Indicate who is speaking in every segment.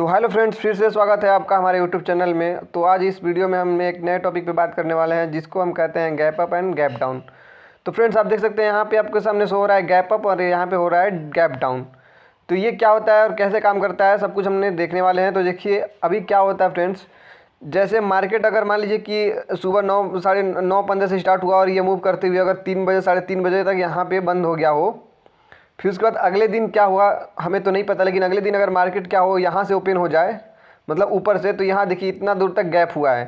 Speaker 1: तो hello friends, फिर से स्वागत है आपका हमारे यूट्यूब चैनल में। तो आज इस वीडियो में हम एक नए टॉपिक पे बात करने वाले हैं जिसको हम कहते हैं gap up and gap down. तो फ्रेंड्स, आप देख सकते हैं यहाँ पे आपके सामने शो हो रहा है गैप अप और यहाँ पे हो रहा है गैप डाउन। तो ये क्या होता है और कैसे काम करता है सब कुछ हमने देखने वाले हैं। तो देखिए अभी क्या होता है फ्रेंड्स, जैसे मार्केट अगर मान लीजिए कि सुबह 9 साढ़े 9 15 से स्टार्ट हुआ और ये मूव करते हुए अगर 3 बजे साढ़े 3 बजे तक यहाँ पे बंद हो गया हो, फिर उसके बाद अगले दिन क्या हुआ हमें तो नहीं पता, लेकिन अगले दिन अगर मार्केट क्या हो यहाँ से ओपन हो जाए मतलब ऊपर से, तो यहाँ देखिए इतना दूर तक गैप हुआ है,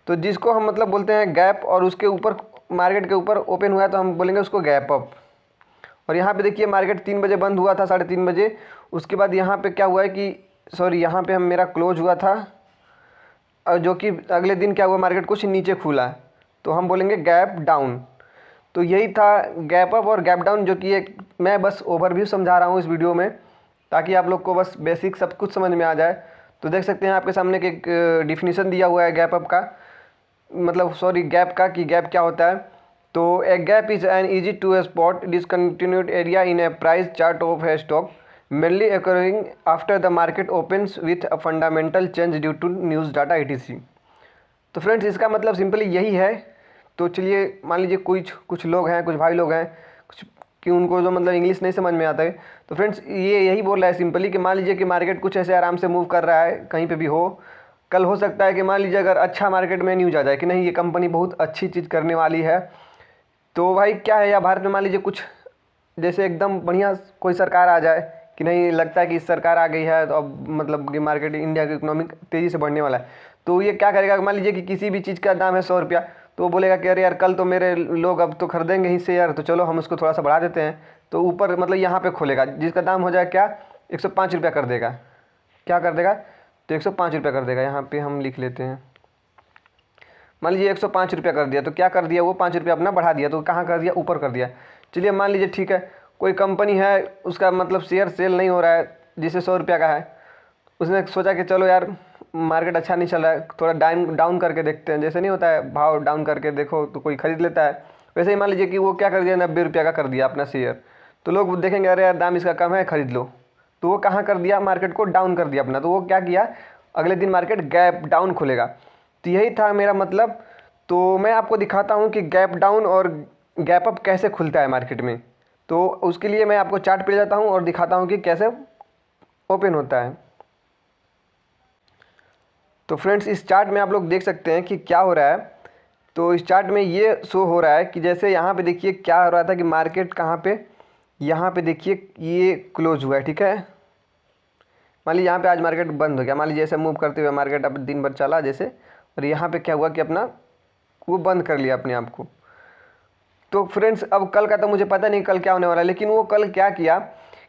Speaker 1: तो जिसको हम मतलब बोलते हैं गैप, और उसके ऊपर मार्केट के ऊपर ओपन हुआ है तो हम बोलेंगे उसको गैप अप। और यहाँ पे देखिए मार्केट 3 बजे बंद हुआ था, साढ़े 3 बजे। उसके बाद यहाँ पे क्या हुआ है कि सॉरी यहाँ पे हम मेरा क्लोज हुआ था, और जो कि अगले दिन क्या हुआ मार्केट कुछ नीचे खुला, तो हम बोलेंगे गैप डाउन। तो यही था गैप अप और गैप डाउन, जो कि एक मैं बस ओवरव्यू समझा रहा हूँ इस वीडियो में ताकि आप लोग को बस बेसिक सब कुछ समझ में आ जाए। तो देख सकते हैं आपके सामने एक डिफिनीसन दिया हुआ है गैप अप का, मतलब सॉरी गैप का, कि गैप क्या होता है। तो a gap is an easy to spot discontinued area in a price chart of a stock mainly occurring after the market opens with a fundamental change due to news data etc। तो friends, इसका मतलब simply यही है। तो चलिए मान लीजिए कुछ लोग हैं, कुछ भाई लोग हैं कुछ कि उनको जो मतलब इंग्लिश नहीं समझ में आता है, तो फ्रेंड्स ये यही बोल रहा है सिंपली कि मान लीजिए कि मार्केट कुछ ऐसे आराम से मूव कर रहा है, कहीं पे भी हो, कल हो सकता है कि मान लीजिए अगर अच्छा मार्केट में न्यूज़ आ जाए कि नहीं ये कंपनी बहुत अच्छी चीज़ करने वाली है, तो भाई क्या है, या भारत में मान लीजिए कुछ जैसे एकदम बढ़िया कोई सरकार आ जाए कि नहीं लगता है कि इस सरकार आ गई है तो अब मतलब कि मार्केट इंडिया की इकोनॉमिक तेज़ी से बढ़ने वाला है, तो ये क्या करेगा, मान लीजिए कि किसी भी चीज़ का दाम है 100 रुपया, तो वो बोलेगा कि अरे यार कल तो मेरे लोग अब तो खरीदेंगे ही से यार, तो चलो हम उसको थोड़ा सा बढ़ा देते हैं। तो ऊपर मतलब यहाँ पे खोलेगा जिसका दाम हो जाए क्या 105 रुपया कर देगा। क्या कर देगा, तो 105 रुपया कर देगा। यहाँ पे हम लिख लेते हैं, मान लीजिए 105 रुपया कर दिया, तो क्या कर दिया वो 5 रुपया अपना बढ़ा दिया, तो कहाँ कर दिया, ऊपर कर दिया। चलिए मान लीजिए ठीक है, कोई कंपनी है उसका मतलब शेयर सेल नहीं हो रहा है जिसे 100 रुपया का है, उसने सोचा कि चलो यार मार्केट अच्छा नहीं चल रहा है, थोड़ा डाउन डाउन करके देखते हैं, जैसे नहीं होता है भाव डाउन करके देखो तो कोई खरीद लेता है, वैसे ही मान लीजिए कि वो क्या कर दिया 90 रुपया का कर दिया अपना शेयर, तो लोग देखेंगे अरे यार दाम इसका कम है खरीद लो, तो वो कहाँ कर दिया, मार्केट को डाउन कर दिया अपना, तो वो क्या किया, अगले दिन मार्केट गैप डाउन खुलेगा। तो यही था मेरा मतलब। तो मैं आपको दिखाता हूँ कि गैप डाउन और गैप अप कैसे खुलता है मार्केट में। तो उसके लिए मैं आपको चार्ट पे ले जाता हूँ और दिखाता हूँ कि कैसे ओपन होता है। तो फ्रेंड्स, इस चार्ट में आप लोग देख सकते हैं कि क्या हो रहा है। तो इस चार्ट में ये शो हो रहा है कि जैसे यहाँ पे देखिए क्या हो रहा था कि मार्केट कहाँ पे, यहाँ पे देखिए ये क्लोज हुआ है, ठीक है। मान लीजिए यहाँ पे आज मार्केट बंद हो गया, मान लीजिए ऐसे मूव करते हुए मार्केट अब दिन भर चला जैसे, और यहाँ पे क्या हुआ कि अपना वो बंद कर लिया अपने आप को। तो फ्रेंड्स, अब कल का तो मुझे पता नहीं कल क्या होने वाला है, लेकिन वो कल क्या किया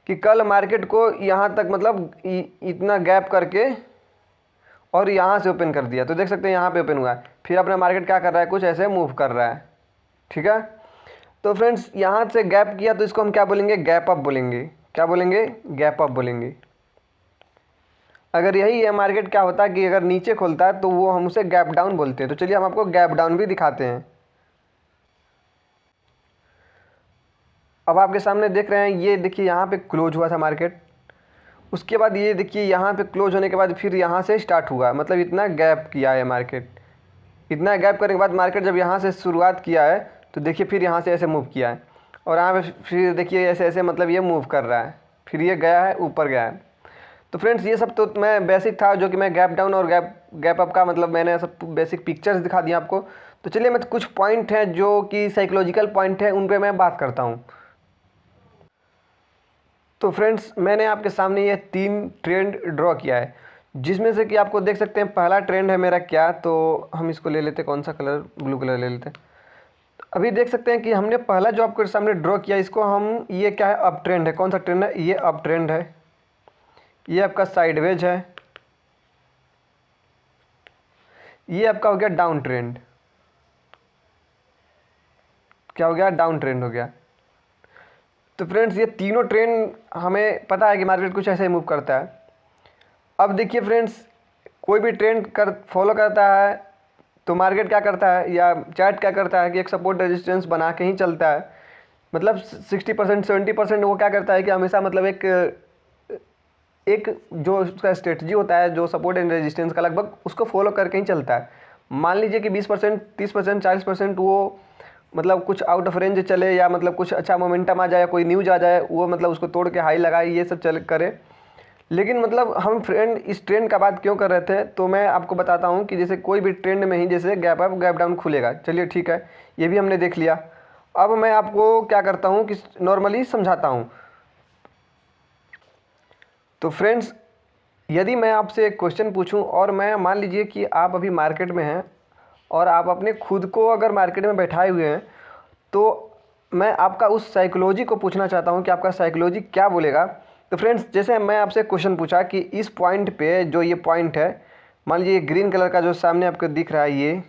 Speaker 1: कि कल मार्केट को यहाँ तक मतलब इतना गैप करके और यहाँ से ओपन कर दिया। तो देख सकते हैं यहाँ पे ओपन हुआ है, फिर अपना मार्केट क्या कर रहा है, कुछ ऐसे मूव कर रहा है, ठीक है। तो फ्रेंड्स, यहाँ से गैप किया तो इसको हम क्या बोलेंगे, गैप अप बोलेंगे। क्या बोलेंगे, गैप अप बोलेंगे। अगर यही है मार्केट क्या होता है कि अगर नीचे खोलता है तो वो हम उसे गैप डाउन बोलते हैं। तो चलिए हम आपको गैप डाउन भी दिखाते हैं। अब आपके सामने देख रहे हैं, ये देखिए यहाँ पे क्लोज हुआ था मार्केट, उसके बाद ये देखिए यहाँ पे क्लोज होने के बाद फिर यहाँ से स्टार्ट हुआ, मतलब इतना गैप किया है मार्केट। इतना गैप करने के बाद मार्केट जब यहाँ से शुरुआत किया है तो देखिए फिर यहाँ से ऐसे मूव किया है, और यहाँ पे फिर देखिए ऐसे ऐसे मतलब ये मूव कर रहा है, फिर ये गया है ऊपर गया है। तो फ्रेंड्स, ये सब तो मैं बेसिक था जो कि मैं गैप डाउन और गैप अप का मतलब मैंने सब बेसिक पिक्चर्स दिखा दिया आपको। तो चलिए मैं कुछ पॉइंट हैं जो कि साइकोलॉजिकल पॉइंट है उन पर मैं बात करता हूँ। तो फ्रेंड्स, मैंने आपके सामने ये 3 ट्रेंड ड्रॉ किया है, जिसमें से कि आपको देख सकते हैं पहला ट्रेंड है मेरा क्या, तो हम इसको ले लेते हैं, कौन सा कलर, ब्लू कलर ले लेते हैं। अभी देख सकते हैं कि हमने पहला जो आपके सामने ड्रॉ किया इसको हम, ये क्या है, अप ट्रेंड है। कौन सा ट्रेंड है, ये अप ट्रेंड है। ये आपका साइडवेज है। ये आपका हो गया डाउन ट्रेंड। क्या हो गया, डाउन ट्रेंड हो गया। तो फ्रेंड्स, ये तीनों ट्रेंड हमें पता है कि मार्केट कुछ ऐसे ही मूव करता है। अब देखिए फ्रेंड्स, कोई भी ट्रेंड फॉलो करता है तो मार्केट क्या करता है या चार्ट क्या करता है कि एक सपोर्ट रेजिस्टेंस बना के ही चलता है। मतलब 60% 70% वो क्या करता है कि हमेशा मतलब एक एक जो उसका स्ट्रेटजी होता है, जो सपोर्ट एंड रेजिस्टेंस का, लगभग उसको फॉलो करके ही चलता है। मान लीजिए कि 20%, 30%, 40% वो मतलब कुछ आउट ऑफ रेंज चले, या मतलब कुछ अच्छा मोमेंटम आ जाए, कोई न्यूज आ जाए, वो मतलब उसको तोड़ के हाई लगाए, ये सब चल करे। लेकिन मतलब हम फ्रेंड इस ट्रेंड का बात क्यों कर रहे थे, तो मैं आपको बताता हूँ कि जैसे कोई भी ट्रेंड में ही जैसे गैप अप गैप डाउन खुलेगा, चलिए ठीक है, ये भी हमने देख लिया। अब मैं आपको क्या करता हूँ कि नॉर्मली समझाता हूँ। तो फ्रेंड्स, यदि मैं आपसे एक क्वेश्चन पूछूं और मैं मान लीजिए कि आप अभी मार्केट में हैं और आप अपने खुद को अगर मार्केट में बैठाए हुए हैं, तो मैं आपका उस साइकोलॉजी को पूछना चाहता हूं कि आपका साइकोलॉजी क्या बोलेगा। तो फ्रेंड्स, जैसे मैं आपसे क्वेश्चन पूछा कि इस पॉइंट पे जो ये पॉइंट है, मान लीजिए ग्रीन कलर का जो सामने आपको दिख रहा है,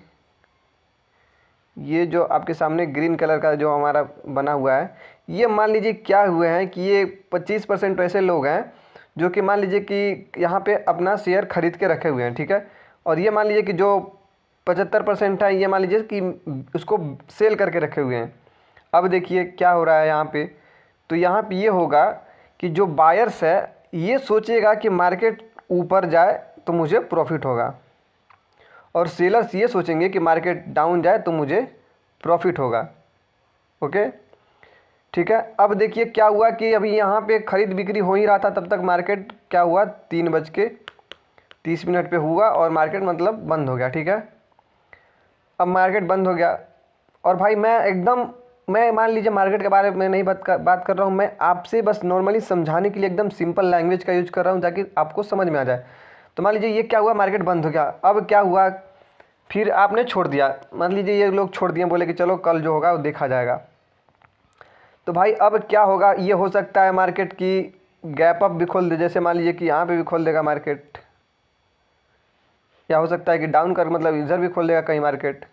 Speaker 1: ये जो आपके सामने ग्रीन कलर का जो हमारा बना हुआ है, ये मान लीजिए क्या हुए हैं कि ये 25% ऐसे लोग हैं जो कि मान लीजिए कि यहाँ पे अपना शेयर खरीद के रखे हुए हैं, ठीक है। और ये मान लीजिए कि जो 75% है, ये मान लीजिए कि उसको सेल करके रखे हुए हैं। अब देखिए क्या हो रहा है यहाँ पे, तो यहाँ पे ये होगा कि जो बायर्स है ये सोचेगा कि मार्केट ऊपर जाए तो मुझे प्रॉफिट होगा, और सेलर्स ये सोचेंगे कि मार्केट डाउन जाए तो मुझे प्रॉफिट होगा। ओके, ठीक है। अब देखिए क्या हुआ कि अभी यहाँ पे खरीद बिक्री हो ही रहा था, तब तक मार्केट क्या हुआ, 3:30 पे हुआ और मार्केट मतलब बंद हो गया, ठीक है। अब मार्केट बंद हो गया, और भाई मैं मान लीजिए मार्केट के बारे में नहीं बात कर रहा हूँ, मैं आपसे बस नॉर्मली समझाने के लिए एकदम सिंपल लैंग्वेज का यूज कर रहा हूँ ताकि आपको समझ में आ जाए। तो मान लीजिए ये क्या हुआ, मार्केट बंद हो गया। अब क्या हुआ, फिर आपने छोड़ दिया, मान लीजिए ये लोग छोड़ दिए, बोले कि चलो कल जो होगा वो देखा जाएगा। तो भाई अब क्या होगा, ये हो सकता है मार्केट की गैप अप भी खोल दे, जैसे मान लीजिए कि यहाँ पे भी खोल देगा मार्केट, या हो सकता है कि डाउन कर मतलब इधर भी खोल देगा कहीं मार्केट।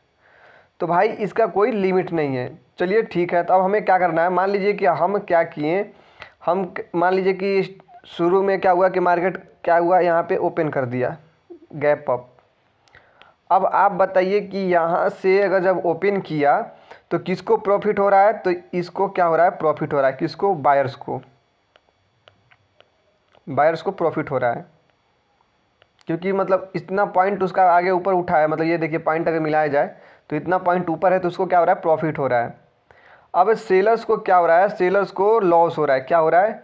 Speaker 1: तो भाई इसका कोई लिमिट नहीं है। चलिए ठीक है, तो अब हमें क्या करना है, मान लीजिए कि हम क्या किए, हम मान लीजिए कि शुरू में क्या हुआ कि मार्केट क्या हुआ, यहाँ पे ओपन कर दिया गैप अप। अब आप बताइए कि यहाँ से अगर जब ओपन किया तो किसको प्रॉफिट हो रहा है, तो इसको क्या हो रहा है, प्रॉफिट हो रहा है, किसको, बायर्स को, बायर्स को प्रॉफिट हो रहा है, क्योंकि मतलब इतना पॉइंट उसका आगे ऊपर उठा है, मतलब ये देखिए पॉइंट अगर मिलाया जाए तो इतना पॉइंट ऊपर है, तो उसको क्या हो रहा है, प्रॉफिट हो रहा है। अब सेलर्स को क्या हो रहा है, सेलर्स को लॉस हो रहा है, क्या हो रहा है,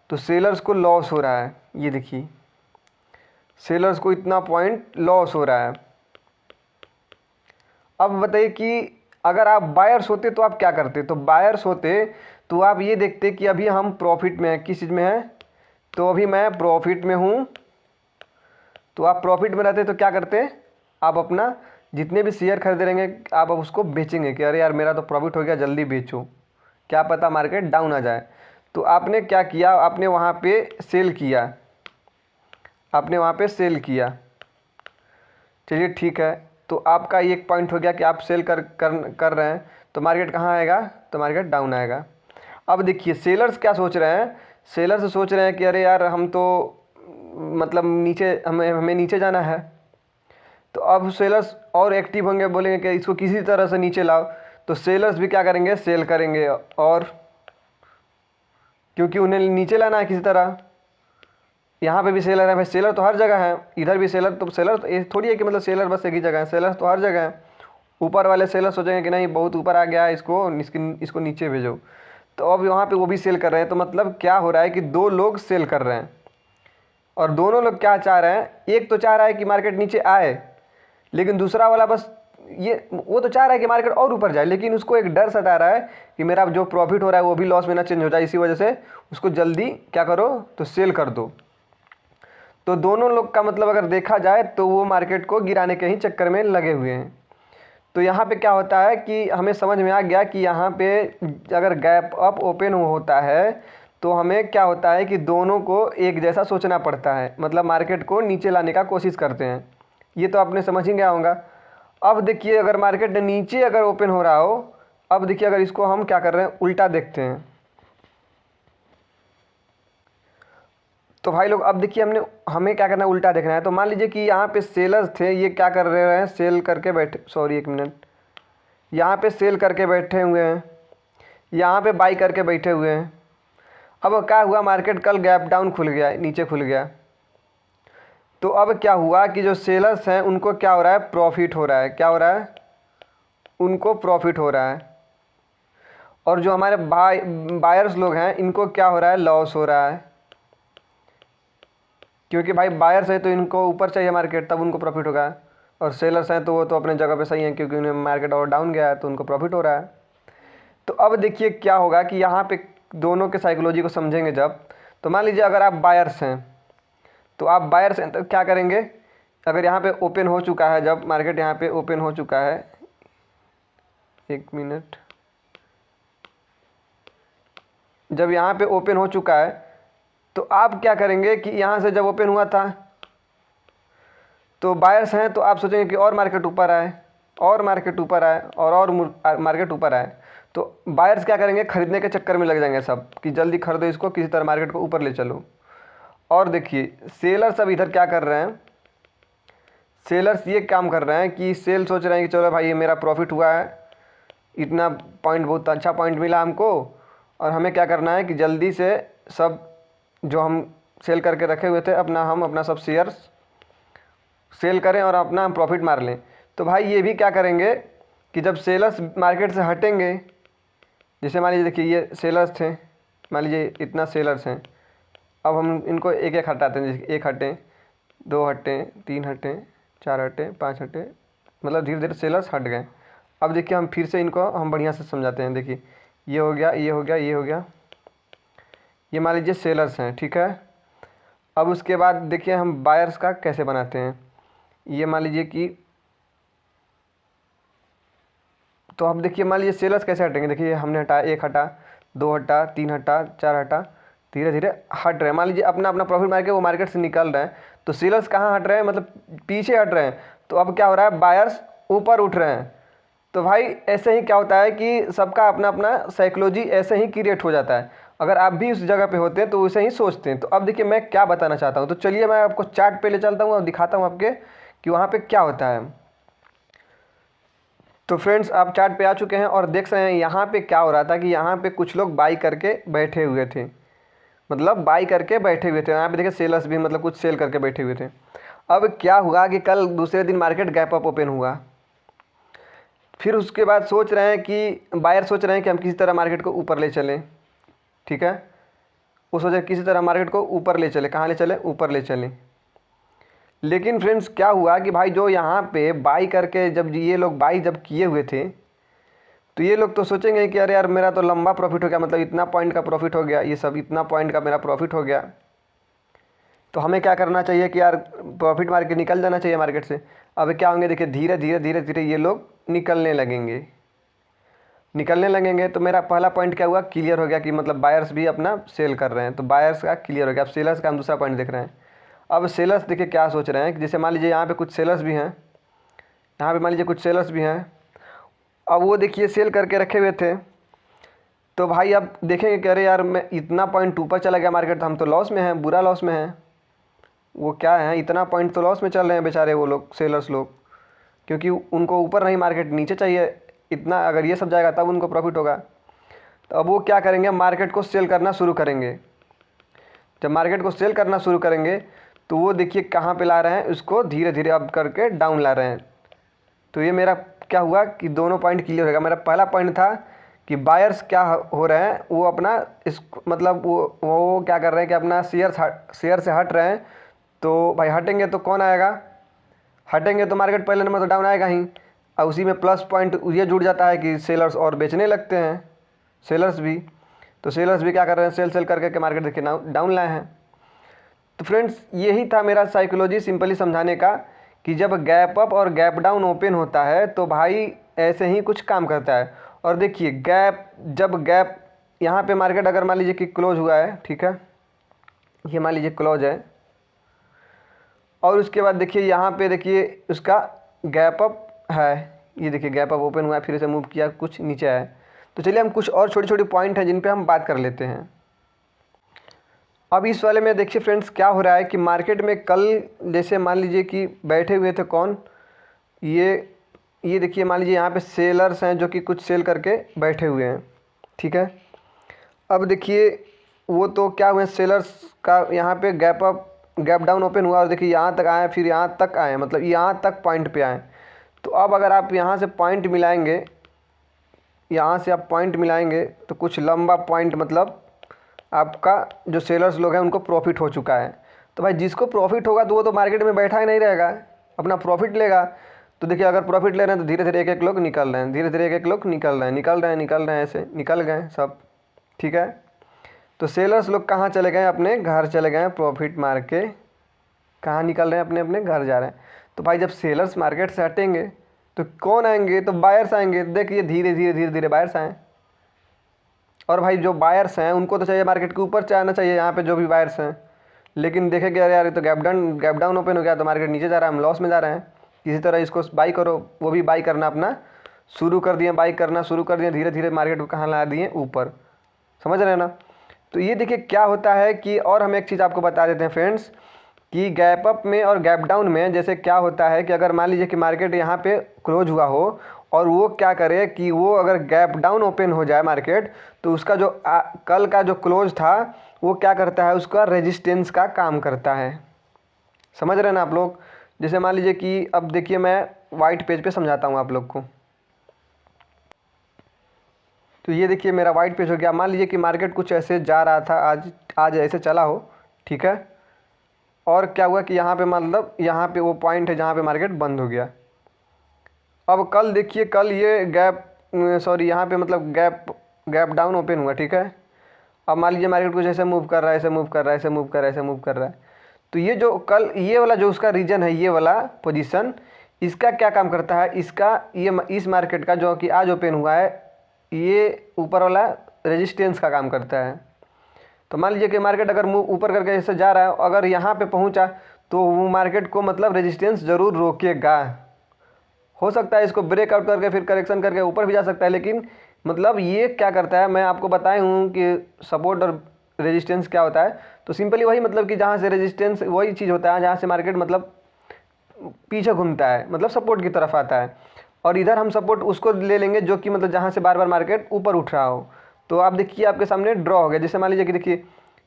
Speaker 1: तो सेलर्स को लॉस हो रहा है, ये देखिए सेलर्स को इतना पॉइंट लॉस हो रहा है। अब बताइए कि अगर आप बायर्स होते तो आप क्या करते, तो बायर्स होते तो आप ये देखते कि अभी हम प्रॉफिट में हैं, किस चीज़ में हैं, तो अभी मैं प्रॉफिट में हूँ। तो आप प्रॉफिट में रहते तो क्या करते, आप अपना जितने भी शेयर खरीदे रहेंगे आप अब उसको बेचेंगे कि अरे यार मेरा तो प्रॉफिट हो गया, जल्दी बेचो, क्या पता मार्केट डाउन आ जाए। तो आपने क्या किया, आपने वहाँ पे सेल किया, आपने वहाँ पे सेल किया। चलिए ठीक है, तो आपका ये एक पॉइंट हो गया कि आप सेल कर रहे हैं, तो मार्केट कहाँ आएगा, तो मार्केट डाउन आएगा। अब देखिए सेलर्स क्या सोच रहे हैं, सेलर्स सोच रहे हैं कि अरे यार हम तो मतलब नीचे हमें नीचे जाना है। तो अब सेलर्स और एक्टिव होंगे, बोलेंगे कि इसको किसी तरह से नीचे लाओ, तो सेलर्स भी क्या करेंगे, सेल करेंगे, और क्योंकि उन्हें नीचे लाना है किसी तरह। यहाँ पे भी सेलर है भाई, सेलर तो हर जगह है, इधर भी सेलर, तो सेलर तो ये थोड़ी है कि मतलब सेलर बस एक ही जगह है, सेलर तो हर जगह है। ऊपर वाले सेलर सोचेंगे कि नहीं बहुत ऊपर आ गया है, इसको नीचे भेजो, तो अब यहाँ पे वो भी सेल कर रहे हैं। तो मतलब क्या हो रहा है कि दो लोग सेल कर रहे हैं, और दोनों लोग क्या चाह रहे हैं, एक तो चाह रहा है कि मार्केट नीचे आए, लेकिन दूसरा वाला बस वो तो चाह रहा है कि मार्केट और ऊपर जाए, लेकिन उसको एक डर सता रहा है कि मेरा जो प्रॉफिट हो रहा है वो भी लॉस में ना चेंज हो जाए, इसी वजह से उसको जल्दी क्या करो, तो सेल कर दो। तो दोनों लोग का मतलब अगर देखा जाए तो वो मार्केट को गिराने के ही चक्कर में लगे हुए हैं। तो यहाँ पे क्या होता है कि हमें समझ में आ गया कि यहाँ पे अगर गैप अप ओपन होता है तो हमें क्या होता है कि दोनों को एक जैसा सोचना पड़ता है, मतलब मार्केट को नीचे लाने का कोशिश करते हैं। ये तो आपने समझ ही गया होगा। अब देखिए अगर मार्केट नीचे अगर ओपन हो रहा हो, अब देखिए अगर इसको हम क्या कर रहे हैं, उल्टा देखते हैं। तो भाई लोग अब देखिए हमें क्या करना है, उल्टा देखना है। तो मान लीजिए कि यहाँ पे सेलर्स थे, ये क्या कर रहे हैं, सेल करके बैठे, सॉरी एक मिनट, यहाँ पे सेल करके बैठे हुए हैं, यहाँ पे बाई करके बैठे हुए हैं। अब क्या हुआ, मार्केट कल गैप डाउन खुल गया, नीचे खुल गया। तो अब क्या हुआ कि जो सेलर्स हैं उनको क्या हो रहा है, प्रॉफिट हो रहा है। क्या हो रहा है, उनको प्रॉफिट हो रहा है। और जो हमारे बायर्स लोग हैं इनको क्या हो रहा है, लॉस हो रहा है। क्योंकि भाई बायर्स है तो इनको ऊपर चाहिए मार्केट, तब उनको प्रॉफिट होगा। और सेलर्स हैं तो वो तो अपने जगह पे सही हैं, क्योंकि उन्हें मार्केट और डाउन गया है तो उनको प्रॉफिट हो रहा है। तो अब देखिए क्या होगा कि यहाँ पे दोनों के साइकोलॉजी को समझेंगे जब, तो मान लीजिए अगर आप बायर्स हैं, तो आप बायर्स हैं तो क्या करेंगे, अगर यहाँ पे ओपन हो चुका है, जब मार्केट यहाँ पे ओपन हो चुका है, एक मिनट, जब यहाँ पे ओपन हो चुका है तो आप क्या करेंगे कि यहाँ से जब ओपन हुआ था तो बायर्स हैं तो आप सोचेंगे कि और मार्केट ऊपर आए, और मार्केट ऊपर आए, और मार्केट ऊपर आए। तो बायर्स क्या करेंगे, खरीदने के चक्कर में लग जाएंगे सब कि जल्दी खरीदो इसको, किसी तरह मार्केट को ऊपर ले चलो। और देखिए सेलर्स अब इधर क्या कर रहे हैं, सेलर्स ये काम कर रहे हैं कि सेल सोच रहे हैं कि चलो भाई ये मेरा प्रॉफिट हुआ है, इतना पॉइंट, बहुत अच्छा पॉइंट मिला हमको, और हमें क्या करना है कि जल्दी से सब जो हम सेल करके रखे हुए थे हम अपना सब शेयर्स सेल करें और अपना हम प्रॉफिट मार लें। तो भाई ये भी क्या करेंगे कि जब सेलर्स मार्केट से हटेंगे, जैसे मान लीजिए देखिए ये सेलर्स थे, मान लीजिए इतना सेलर्स हैं, अब हम इनको एक एक हटाते हैं, जैसे एक हटें, दो हटें, तीन हटें, चार हटें, पाँच हटें, मतलब धीरे धीरे सेलर्स हट गए। अब देखिए हम फिर से इनको हम बढ़िया से समझाते हैं। देखिए ये हो गया, ये हो गया, ये हो गया, ये मान लीजिए सेलर्स हैं, ठीक है। अब उसके बाद देखिए हम बायर्स का कैसे बनाते हैं। ये मान लीजिए कि, तो अब देखिए मान लीजिए सेलर्स कैसे हटेंगे, देखिए हमने हटा, एक हटा, दो हटा, तीन हटा, चार हटा, धीरे धीरे हट रहे हैं। मान लीजिए अपना अपना प्रॉफिट मार के वो मार्केट से निकल रहे हैं, तो सेलर्स कहाँ हट रहे हैं, मतलब पीछे हट रहे हैं। तो अब क्या हो रहा है, बायर्स ऊपर उठ रहे हैं। तो भाई ऐसे ही क्या होता है कि सबका अपना अपना साइकोलॉजी ऐसे ही क्रिएट हो जाता है। अगर आप भी उस जगह पे होते हैं तो वैसे ही सोचते हैं। तो अब देखिए मैं क्या बताना चाहता हूँ, तो चलिए मैं आपको चार्ट पे ले चलता हूँ और दिखाता हूँ आपके कि वहाँ पे क्या होता है। तो फ्रेंड्स आप चार्ट पे आ चुके हैं और देख रहे हैं यहाँ पे क्या हो रहा था कि यहाँ पे कुछ लोग बाई करके बैठे हुए थे, मतलब बाई करके बैठे हुए थे। यहाँ पे देखिए सेलर्स भी मतलब कुछ सेल करके बैठे हुए थे। अब क्या हुआ कि कल दूसरे दिन मार्केट गैप अप ओपन हुआ, फिर उसके बाद सोच रहे हैं कि बायर सोच रहे हैं कि हम किसी तरह मार्केट को ऊपर ले चलें, ठीक है। वो सोचे किसी तरह मार्केट को ऊपर ले चले, कहाँ ले चले, ऊपर ले चलें। लेकिन फ्रेंड्स क्या हुआ कि भाई जो यहाँ पे बाई करके जब ये लोग बाई जब किए हुए थे, तो ये लोग तो सोचेंगे कि अरे यार मेरा तो लंबा प्रॉफिट हो गया, मतलब इतना पॉइंट का प्रॉफिट हो गया, ये सब इतना पॉइंट का मेरा प्रॉफिट हो गया, तो हमें क्या करना चाहिए कि यार प्रॉफिट मार के निकल जाना चाहिए मार्केट से। अब क्या होंगे, देखिए धीरे धीरे धीरे धीरे ये लोग निकलने लगेंगे, निकलने लगेंगे। तो मेरा पहला पॉइंट क्या हुआ, क्लियर हो गया कि मतलब बायर्स भी अपना सेल कर रहे हैं, तो बायर्स का क्लियर हो गया। अब सेलर्स का हम दूसरा पॉइंट देख रहे हैं। अब सेलर्स देखिए क्या सोच रहे हैं कि जैसे मान लीजिए यहाँ पे कुछ सेलर्स भी हैं, यहाँ पे मान लीजिए कुछ सेलर्स भी हैं, अब वो देखिए सेल करके रखे हुए थे। तो भाई अब देखेंगे कि अरे यार मैं इतना पॉइंट ऊपर चला गया मार्केट, तो हम तो लॉस में हैं, बुरा लॉस में हैं। वो क्या है, इतना पॉइंट तो लॉस में चल रहे हैं बेचारे वो लोग, सेलर्स लोग, क्योंकि उनको ऊपर नहीं मार्केट नीचे चाहिए इतना, अगर ये सब जाएगा तब उनको प्रॉफिट होगा। तो अब वो क्या करेंगे, मार्केट को सेल करना शुरू करेंगे। जब मार्केट को सेल करना शुरू करेंगे तो वो देखिए कहाँ पे ला रहे हैं, उसको धीरे धीरे अब करके डाउन ला रहे हैं। तो ये मेरा क्या हुआ कि दोनों पॉइंट क्लियर हो गया। मेरा पहला पॉइंट था कि बायर्स क्या हो रहे हैं, वो अपना इस मतलब वो क्या कर रहे हैं कि अपना शेयर से हट रहे हैं। तो भाई हटेंगे तो कौन आएगा, हटेंगे तो मार्केट पहले नंबर तो डाउन आएगा ही। और उसी में प्लस पॉइंट ये जुड़ जाता है कि सेलर्स और बेचने लगते हैं, सेलर्स भी। तो सेलर्स भी क्या कर रहे हैं, सेल करके के मार्केट देखिए डाउन लाए हैं। तो फ्रेंड्स यही था मेरा साइकोलॉजी सिंपली समझाने का कि जब गैप अप और गैप डाउन ओपन होता है तो भाई ऐसे ही कुछ काम करता है। और देखिए जब गैप यहाँ पे मार्केट अगर मान लीजिए कि क्लोज हुआ है, ठीक है, ये मान लीजिए क्लोज है, और उसके बाद देखिए यहाँ पे देखिए उसका गैप अप है, ये देखिए गैप अप ओपन हुआ है, फिर से मूव किया, कुछ नीचे आया। तो चलिए हम कुछ और छोटी छोटी पॉइंट हैं जिन पे हम बात कर लेते हैं। अब इस वाले में देखिए फ्रेंड्स क्या हो रहा है कि मार्केट में कल जैसे मान लीजिए कि बैठे हुए थे कौन, ये देखिए मान लीजिए यहाँ पे सेलर्स हैं जो कि कुछ सेल करके बैठे हुए हैं, ठीक है। अब देखिए वो तो क्या हुए सेलर्स का यहाँ पे gap up gap down open हुआ और देखिए यहाँ तक आए, फिर यहाँ तक आए, मतलब यहाँ तक पॉइंट पे आए। तो अब अगर आप यहाँ से पॉइंट मिलाएंगे, यहाँ से आप पॉइंट मिलाएंगे तो कुछ लंबा पॉइंट, मतलब आपका जो सेलर्स लोग हैं उनको प्रॉफिट हो चुका है। तो भाई जिसको प्रॉफिट होगा तो वो तो मार्केट में बैठा ही नहीं रहेगा, अपना प्रॉफिट लेगा। तो देखिए अगर प्रॉफिट ले रहे हैं तो धीरे धीरे एक एक लोग निकल रहे हैं, धीरे धीरे एक एक लोग निकल रहे हैं, निकल रहे हैं, निकल रहे हैं, ऐसे निकल गए सब। ठीक है, तो सेलर्स लोग कहाँ चले गए? अपने घर चले गए, प्रॉफिट मार के कहाँ निकल रहे हैं? अपने अपने घर जा रहे हैं। तो भाई जब सेलर्स मार्केट से हटेंगे तो कौन आएंगे? तो बायर्स आएंगे। देखिए धीरे धीरे धीरे धीरे बायर्स आए, और भाई जो बायर्स हैं उनको तो चाहिए मार्केट के ऊपर जाना चाहिए, यहाँ पे जो भी बायर्स हैं। लेकिन देखेंगे अरे यार ये तो गैप डाउन ओपन हो गया, तो मार्केट नीचे जा रहा है, हम लॉस में जा रहे हैं, किसी तरह इसको बाई करो। वो भी बाई करना अपना शुरू कर दिए, बाई करना शुरू कर दिए, धीरे धीरे मार्केट को कहाँ ला दिए? ऊपर। समझ रहे हैं ना? तो ये देखिए क्या होता है कि, और हम एक चीज़ आपको बता देते हैं फ्रेंड्स कि गैप अप में और गैप डाउन में जैसे क्या होता है कि अगर मान लीजिए कि मार्केट यहाँ पे क्लोज हुआ हो और वो क्या करे कि वो अगर गैप डाउन ओपन हो जाए मार्केट, तो उसका जो कल का जो क्लोज था वो क्या करता है? उसका रेजिस्टेंस का काम करता है। समझ रहे हैं ना आप लोग? जैसे मान लीजिए कि अब देखिए मैं वाइट पेज पे समझाता हूँ आप लोग को। तो ये देखिए मेरा वाइट पेज हो गया। मान लीजिए कि मार्केट कुछ ऐसे जा रहा था, आज ऐसे चला हो, ठीक है। और क्या हुआ कि यहाँ पे मतलब यहाँ पे वो पॉइंट है जहाँ पे मार्केट बंद हो गया। अब कल देखिए, कल ये यहाँ पे मतलब गैप डाउन ओपन हुआ, ठीक है। अब मान लीजिए मार्केट कुछ ऐसे मूव कर रहा है, ऐसे मूव कर रहा है, ऐसे मूव कर रहा है, ऐसे मूव कर रहा है। तो ये जो कल ये वाला जो उसका रीजन है, ये वाला पोजीशन, इसका क्या काम करता है? इसका ये इस मार्केट का जो कि आज ओपन हुआ है, ये ऊपर वाला रेजिस्टेंस का काम करता है। तो मान लीजिए कि मार्केट अगर मूव ऊपर करके ऐसे जा रहा है, अगर यहाँ पे पहुँचा तो वो मार्केट को मतलब रेजिस्टेंस ज़रूर रोकेगा। हो सकता है इसको ब्रेकआउट करके फिर करेक्शन करके ऊपर भी जा सकता है, लेकिन मतलब ये क्या करता है, मैं आपको बताया हूँ कि सपोर्ट और रेजिस्टेंस क्या होता है। तो सिंपली वही मतलब कि जहाँ से रेजिस्टेंस वही चीज़ होता है जहाँ से मार्केट मतलब पीछे घूमता है, मतलब सपोर्ट की तरफ आता है। और इधर हम सपोर्ट उसको ले लेंगे जो कि मतलब जहाँ से बार बार मार्केट ऊपर उठ रहा हो। तो आप देखिए आपके सामने ड्रॉ हो गया। जैसे मान लीजिए कि देखिए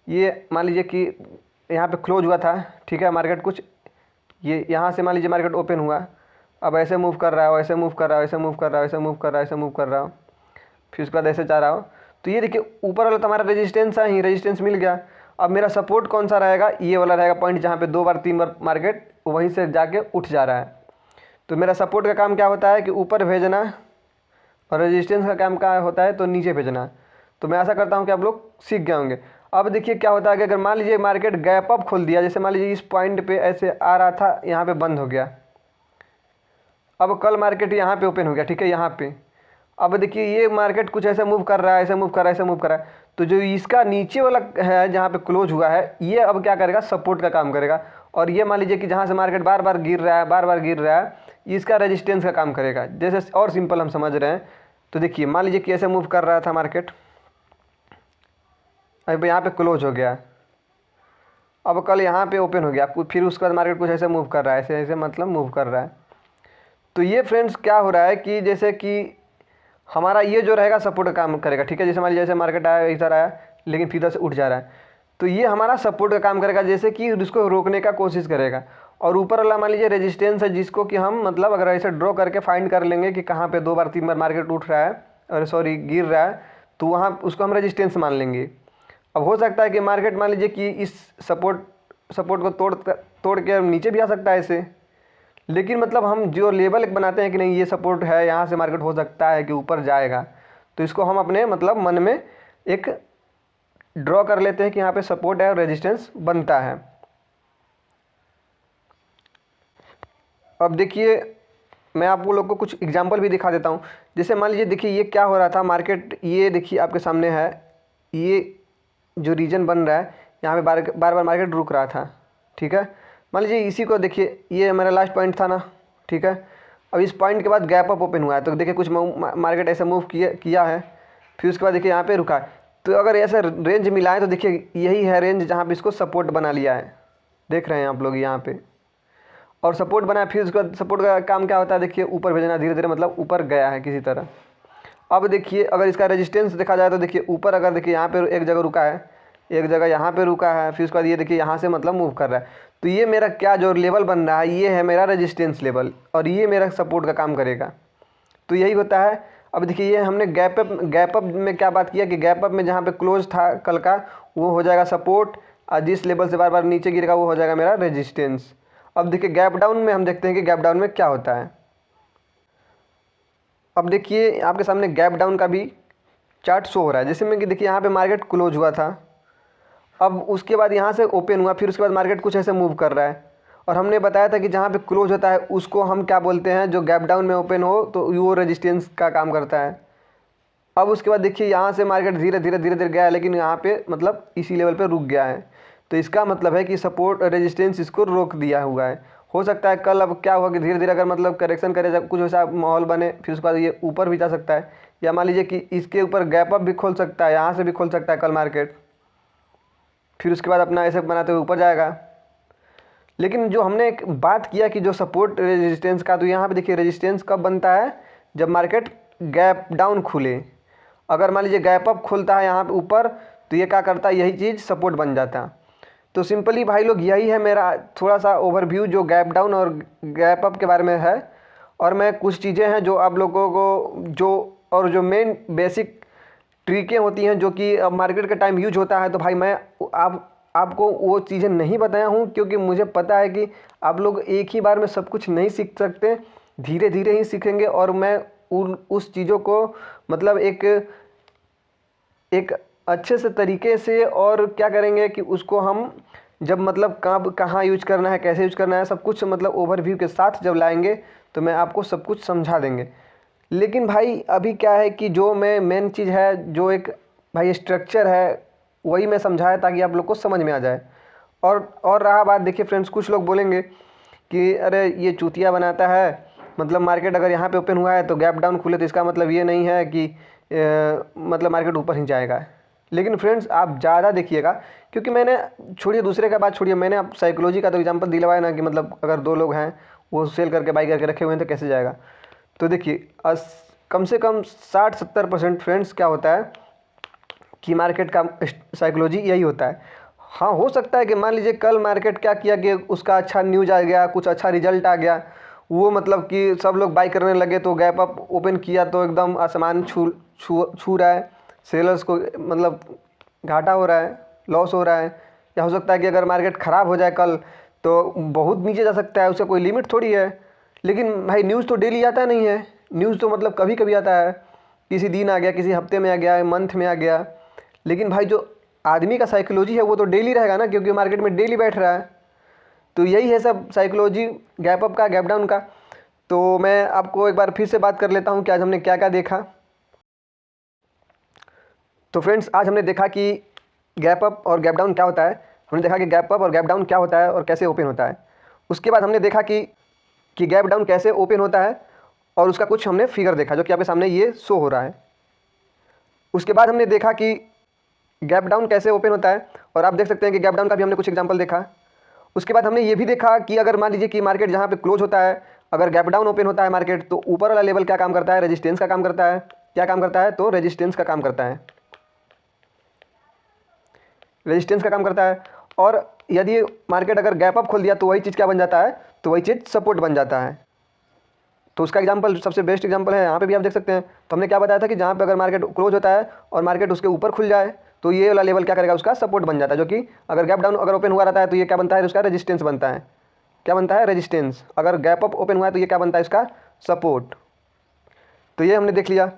Speaker 1: ये मान लीजिए कि यहाँ पे क्लोज हुआ था, ठीक है, मार्केट कुछ ये यहाँ से मान लीजिए मार्केट ओपन हुआ, अब ऐसे मूव कर रहा है, ऐसे मूव कर रहा है, ऐसे मूव कर रहा है, ऐसे मूव कर रहा है, ऐसे मूव कर रहा हो, फिर उसके बाद ऐसे जा रहा हो। तो ये देखिए ऊपर वाला तो हमारा रेजिस्टेंस है ही, रेजिस्टेंस मिल गया। अब मेरा सपोर्ट कौन सा रहेगा? ये वाला रहेगा पॉइंट जहाँ पे 2 बार 3 बार मार्केट वहीं से जाके उठ जा रहा है। तो मेरा सपोर्ट का काम क्या होता है कि ऊपर भेजना, और रेजिस्टेंस का काम क्या होता है? तो नीचे भेजना। तो मैं ऐसा करता हूँ कि आप लोग सीख गए होंगे। अब देखिए क्या होता है कि अगर मान लीजिए मार्केट गैप अप खोल दिया, जैसे मान लीजिए इस पॉइंट पे ऐसे आ रहा था, यहाँ पे बंद हो गया। अब कल मार्केट यहाँ पे ओपन हो गया, ठीक है, यहाँ पे। अब देखिए ये मार्केट कुछ ऐसे मूव कर रहा है, ऐसे मूव कर रहा है, ऐसे मूव कर रहा है। तो जो इसका नीचे वाला है जहाँ पे क्लोज हुआ है, ये अब क्या करेगा? सपोर्ट का काम करेगा। और ये मान लीजिए कि जहाँ से मार्केट बार बार गिर रहा है, बार बार गिर रहा है, इसका रेजिस्टेंस का काम करेगा। जैसे और सिंपल हम समझ रहे हैं, तो देखिए मान लीजिए कि ऐसे मूव कर रहा था मार्केट, अब यहाँ पे क्लोज हो गया। अब कल यहाँ पे ओपन हो गया, फिर उसके बाद मार्केट कुछ ऐसे मूव कर रहा है, ऐसे ऐसे मतलब मूव कर रहा है। तो ये फ्रेंड्स क्या हो रहा है कि जैसे कि हमारा ये जो रहेगा सपोर्ट का काम करेगा, ठीक है। जैसे मान लीजिए जैसे मार्केट आया, इधर आया, लेकिन फिर इधर से उठ जा रहा है, तो ये हमारा सपोर्ट का काम करेगा, जैसे कि उसको रोकने का कोशिश करेगा। और ऊपर वाला मान लीजिए रेजिस्टेंस है, जिसको कि हम मतलब अगर ऐसे ड्रॉ करके फाइंड कर लेंगे कि कहाँ पे 2 बार 3 बार मार्केट उठ रहा है, और सॉरी गिर रहा है, तो वहाँ उसको हम रेजिस्टेंस मान लेंगे। अब हो सकता है कि मार्केट मान लीजिए कि इस सपोर्ट को तोड़ के नीचे भी आ सकता है ऐसे, लेकिन मतलब हम जो लेवल एक बनाते हैं कि नहीं ये सपोर्ट है, यहाँ से मार्केट हो सकता है कि ऊपर जाएगा, तो इसको हम अपने मतलब मन में एक ड्रॉ कर लेते हैं कि यहाँ पे सपोर्ट है और रेजिस्टेंस बनता है। अब देखिए मैं आपको लोग को कुछ एग्जांपल भी दिखा देता हूँ। जैसे मान लीजिए देखिए ये क्या हो रहा था, मार्केट ये देखिए आपके सामने है, ये जो रीजन बन रहा है यहाँ पे बार बार मार्केट रुक रहा था, ठीक है। मान लीजिए इसी को देखिए, ये मेरा लास्ट पॉइंट था ना, ठीक है। अब इस पॉइंट के बाद गैप अप ओपन हुआ है, तो देखिए कुछ मार्केट ऐसे मूव किया है, फिर उसके बाद देखिए यहाँ पे रुका है। तो अगर ऐसे रेंज मिला है तो देखिए यही है रेंज जहाँ पे इसको सपोर्ट बना लिया है, देख रहे हैं आप लोग यहाँ पे। और सपोर्ट बनाया, फिर उसके बाद सपोर्ट का काम क्या होता है? देखिए ऊपर भेजना, धीरे धीरे मतलब ऊपर गया है किसी तरह। अब देखिए अगर इसका रेजिस्टेंस देखा जाए तो देखिए ऊपर अगर देखिए यहाँ पे एक जगह रुका है, एक जगह यहाँ पे रुका है, फिर उसके बाद ये देखिए यहाँ से मतलब मूव कर रहा है। तो ये मेरा क्या जो लेवल बन रहा है ये है मेरा रेजिस्टेंस लेवल, और ये मेरा सपोर्ट का काम करेगा। तो यही होता है। अब देखिए ये हमने गैप अप में क्या बात किया कि गैप अप में जहाँ पे क्लोज था कल का वो हो जाएगा सपोर्ट, और जिस लेवल से बार बार नीचे गिरेगा वो हो जाएगा मेरा रेजिस्टेंस। अब देखिए गैप डाउन में हम देखते हैं कि गैप डाउन में क्या होता है। अब देखिए आपके सामने गैप डाउन का भी चार्ट शो हो रहा है। जैसे में कि देखिए यहाँ पे मार्केट क्लोज हुआ था, अब उसके बाद यहाँ से ओपन हुआ, फिर उसके बाद मार्केट कुछ ऐसे मूव कर रहा है, और हमने बताया था कि जहाँ पे क्लोज होता है उसको हम क्या बोलते हैं, जो गैप डाउन में ओपन हो तो वो रेजिस्टेंस का काम करता है। अब उसके बाद देखिए यहाँ से मार्केट धीरे धीरे गया है, लेकिन यहाँ पे मतलब इसी लेवल पे रुक गया है। तो इसका मतलब है कि सपोर्ट रेजिस्टेंस इसको रोक दिया हुआ है। हो सकता है कल अब क्या हुआ कि धीरे धीरे अगर मतलब करेक्शन करे, जब कुछ ऐसा माहौल बने, फिर उसके बाद ये ऊपर भी जा सकता है, या मान लीजिए कि इसके ऊपर गैप अप भी खोल सकता है, यहाँ से भी खोल सकता है कल मार्केट, फिर उसके बाद अपना ऐसे बनाते हुए ऊपर जाएगा। लेकिन जो हमने एक बात किया कि जो सपोर्ट रेजिस्टेंस का, तो यहाँ पे देखिए रेजिस्टेंस कब बनता है, जब मार्केट गैप डाउन खुले। अगर मान लीजिए गैप अप खुलता है यहाँ पे ऊपर, तो ये क्या करता है, यही चीज़ सपोर्ट बन जाता है। तो सिंपली भाई लोग यही है मेरा थोड़ा सा ओवरव्यू जो गैप डाउन और गैप अप के बारे में है। और मैं कुछ चीज़ें हैं जो आप लोगों को जो मेन बेसिक ट्रिकें होती हैं जो कि अब मार्केट का टाइम यूज होता है, तो भाई मैं आपको वो चीज़ें नहीं बताया हूँ, क्योंकि मुझे पता है कि आप लोग एक ही बार में सब कुछ नहीं सीख सकते, धीरे धीरे ही सीखेंगे। और मैं उस चीज़ों को मतलब एक अच्छे से तरीके से और क्या करेंगे कि उसको हम जब मतलब कब कहाँ यूज करना है, कैसे यूज करना है, सब कुछ मतलब ओवरव्यू के साथ जब लाएंगे तो मैं आपको सब कुछ समझा देंगे। लेकिन भाई अभी क्या है कि जो मैं मेन चीज़ है, जो एक भाई स्ट्रक्चर है, वही मैं समझाया ताकि आप लोग को समझ में आ जाए। और रहा बात, देखिए फ्रेंड्स, कुछ लोग बोलेंगे कि अरे ये चूतिया बनाता है, मतलब मार्केट अगर यहाँ पे ओपन हुआ है तो गैप डाउन खुले तो इसका मतलब ये नहीं है कि मतलब मार्केट ऊपर ही जाएगा। लेकिन फ्रेंड्स आप ज़्यादा देखिएगा, क्योंकि मैंने छोड़िए दूसरे का बात छोड़िए, मैंने अब साइकोलॉजी का तो एग्जांपल दिलवाया ना कि मतलब अगर दो लोग हैं वो सेल करके बाई करके रखे हुए हैं तो कैसे जाएगा। तो देखिए कम से कम 60-70% फ्रेंड्स क्या होता है कि मार्केट का साइकोलॉजी यही होता है। हाँ, हो सकता है कि मान लीजिए कल मार्केट क्या किया कि उसका अच्छा न्यूज़ आ गया, कुछ अच्छा रिजल्ट आ गया, वो मतलब कि सब लोग बाई करने लगे, तो गैप अप ओपन किया तो एकदम आसमान छू रहा है, सेलर्स को मतलब घाटा हो रहा है, लॉस हो रहा है। या हो सकता है कि अगर मार्केट ख़राब हो जाए कल तो बहुत नीचे जा सकता है, उसका कोई लिमिट थोड़ी है। लेकिन भाई न्यूज़ तो डेली आता नहीं है, न्यूज़ तो मतलब कभी कभी आता है, किसी दिन आ गया, किसी हफ्ते में आ गया, मंथ में आ गया। लेकिन भाई जो आदमी का साइकोलॉजी है वो तो डेली रहेगा ना, क्योंकि मार्केट में डेली बैठ रहा है। तो यही है सब साइकोलॉजी गैप अप का, गैप डाउन का। तो मैं आपको एक बार फिर से बात कर लेता हूँ कि आज हमने क्या क्या देखा। तो फ्रेंड्स आज हमने देखा कि गैप अप और गैप डाउन क्या होता है, हमने देखा कि गैप अप और गैप डाउन क्या होता है और कैसे ओपन होता है। उसके बाद हमने देखा कि गैप डाउन कैसे ओपन होता है, और उसका कुछ हमने फिगर देखा जो कि आपके सामने ये शो हो रहा है। उसके बाद हमने देखा कि गैप डाउन कैसे ओपन होता है, और आप देख सकते हैं कि गैप डाउन का भी हमने कुछ एग्जांपल देखा। उसके बाद हमने ये भी देखा कि अगर मान लीजिए कि मार्केट जहाँ पे क्लोज होता है, अगर गैप डाउन ओपन होता है मार्केट, तो ऊपर वाला लेवल क्या काम करता है, रेजिस्टेंस का काम करता है। क्या काम करता है, तो रेजिस्टेंस का काम करता है, रेजिस्टेंस का काम करता है। और यदि मार्केट अगर गैप अप खोल दिया तो वही चीज़ क्या बन जाता है, तो वही चीज़ सपोर्ट बन जाता है। तो उसका एग्जांपल सबसे बेस्ट एग्जांपल है, यहाँ पे भी आप देख सकते हैं। तो हमने क्या बताया था कि जहाँ पे अगर मार्केट क्लोज होता है और मार्केट उसके ऊपर खुल जाए तो ये वाला लेवल क्या करेगा, उसका सपोर्ट बन जाता है। जो कि अगर गैप डाउन अगर ओपन हुआ रहता है तो ये क्या बनता है, उसका रेजिस्टेंस बनता है। क्या बनता है, रेजिस्टेंस। अगर गैप अप ओपन हुआ है तो ये क्या बनता है, इसका सपोर्ट। तो ये हमने देख लिया।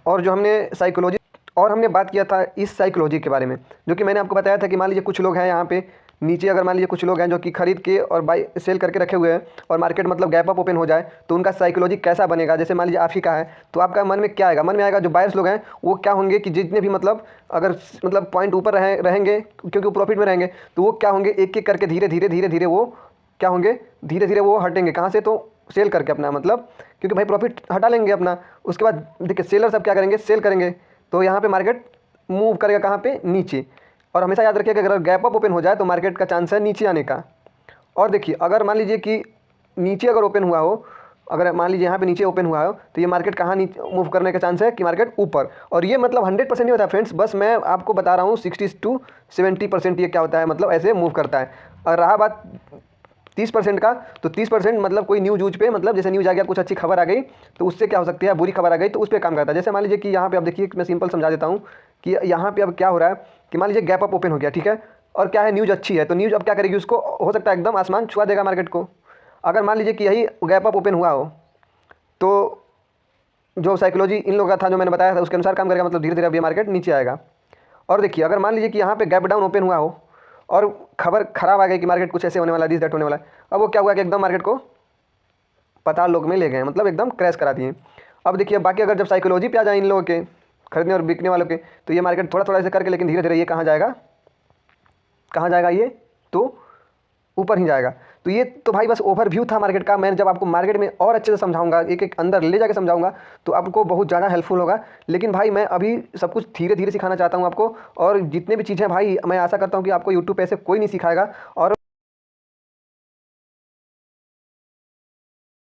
Speaker 1: और जो हमने साइकोलॉजी और हमने बात किया था इस साइकोलॉजी के बारे में, जो कि मैंने आपको बताया था कि मान लीजिए कुछ लोग हैं यहाँ पे नीचे, अगर मान लीजिए कुछ लोग हैं जो कि खरीद के और बाई सेल करके रखे हुए हैं, और मार्केट मतलब गैप अप ओपन हो जाए तो उनका साइकोलॉजी कैसा बनेगा। जैसे मान लीजिए आप ही का है तो आपका मन में क्या आएगा, मन में आएगा जो बायर्स लोग हैं वो क्या होंगे कि जितने भी मतलब अगर मतलब पॉइंट ऊपर रहेंगे क्योंकि वो प्रॉफिट में रहेंगे, तो वो क्या होंगे, एक एक करके धीरे धीरे वो क्या होंगे, धीरे धीरे वो हटेंगे कहाँ से, तो सेल करके अपना मतलब, क्योंकि भाई प्रॉफिट हटा लेंगे अपना। उसके बाद देखिए सेलर सब क्या करेंगे, सेल करेंगे, तो यहाँ पे मार्केट मूव करेगा कहाँ पे, नीचे। और हमेशा याद रखिए कि अगर गैप अप ओपन हो जाए तो मार्केट का चांस है नीचे आने का। और देखिए अगर मान लीजिए कि नीचे अगर ओपन हुआ हो, अगर मान लीजिए यहाँ पे नीचे ओपन हुआ हो तो ये मार्केट कहाँ मूव करने का चांस है कि मार्केट ऊपर। और ये मतलब 100% नहीं होता फ्रेंड्स, बस मैं आपको बता रहा हूँ 60 to 70% ये क्या होता है, मतलब ऐसे मूव करता है। और रहा बात 30% का, तो 30% मतलब कोई न्यूज़ यूज पे, मतलब जैसे न्यूज़ आ गया, कुछ अच्छी खबर आ गई तो उससे क्या हो सकती है, बुरी खबर आ गई तो उस पर काम करता है। जैसे मान लीजिए कि यहाँ पे आप देखिए, मैं सिंपल समझा देता हूँ कि यहाँ पे अब क्या हो रहा है कि मान लीजिए गैप अप ओपन हो गया, ठीक है, और क्या है, न्यूज़ अच्छी है, तो न्यूज़ अब क्या करेगी, उसको हो सकता है एकदम आसमान छुआ देगा मार्केट को। अगर मान लीजिए कि यही गैप अप ओपन हुआ हो तो जो साइकोलॉजी इन लोगों का था, जो मैंने बताया था, उसके अनुसार काम करेगा, मतलब धीरे धीरे अब ये मार्केट नीचे आएगा। और देखिए अगर मान लीजिए कि यहाँ पे गैप डाउन ओपन हुआ हो और खबर खराब आ गई कि मार्केट कुछ ऐसे होने वाला है, दिस दैट होने वाला है, अब वो क्या हुआ कि एकदम मार्केट को पाताल लोक में ले गए, मतलब एकदम क्रैश करा दिए। अब देखिए बाकी अगर जब साइकोलॉजी पे आ जाए इन लोगों के खरीदने और बिकने वालों के, तो ये मार्केट थोड़ा थोड़ा ऐसे करके, लेकिन धीरे धीरे ये कहाँ जाएगा, कहाँ जाएगा, ये तो ऊपर ही जाएगा। तो ये तो भाई बस ओवरव्यू था मार्केट का। मैं जब आपको मार्केट में और अच्छे से समझाऊंगा, एक एक अंदर ले जाके समझाऊंगा, तो आपको बहुत ज़्यादा हेल्पफुल होगा। लेकिन भाई मैं अभी सब कुछ धीरे धीरे सिखाना चाहता हूँ आपको, और जितने भी चीज़ें भाई मैं आशा करता हूँ कि आपको यूट्यूब पे ऐसे कोई नहीं सिखाएगा। और